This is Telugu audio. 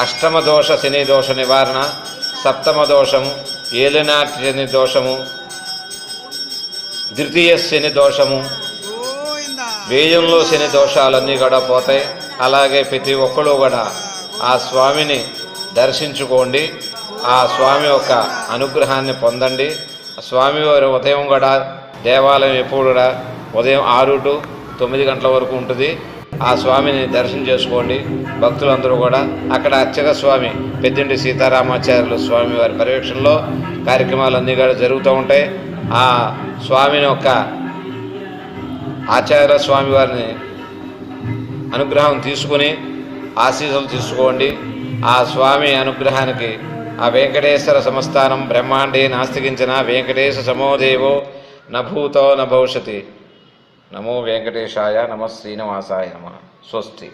అష్టమ దోష శని దోష నివారణ, సప్తమ దోషము, ఏలినాటి శని దోషము, ద్వితీయ శని దోషము, వ్యయంలో శని దోషాలన్నీ కూడా పోతాయి. అలాగే ప్రతి ఒక్కరు కూడా ఆ స్వామిని దర్శించుకోండి, ఆ స్వామి యొక్క అనుగ్రహాన్ని పొందండి. స్వామివారి ఉదయం కూడా దేవాలయం ఎప్పుడు కూడా ఉదయం 6 to 9 గంటల వరకు ఉంటుంది. ఆ స్వామిని దర్శనం చేసుకోండి. భక్తులందరూ కూడా అక్కడ అర్చక స్వామి పెద్దింటి సీతారామాచార్యులు స్వామి వారి పర్యవేక్షణలో కార్యక్రమాలన్నీ కూడా జరుగుతూ ఉంటాయి. ఆ స్వామిని యొక్క ఆచార్య స్వామి వారిని అనుగ్రహం తీసుకుని ఆశీస్సులు తీసుకోండి. ఆ స్వామి అనుగ్రహానికి ఆ వెంకటేశ్వర సంస్థానం బ్రహ్మాండే నాస్తికించిన వెంకటేశ సమోదేవో నభూతో నభవిష్యతి. నమో వెంకటేశాయ, నమ శ్రీనివాసాయ నమ. స్వస్తి.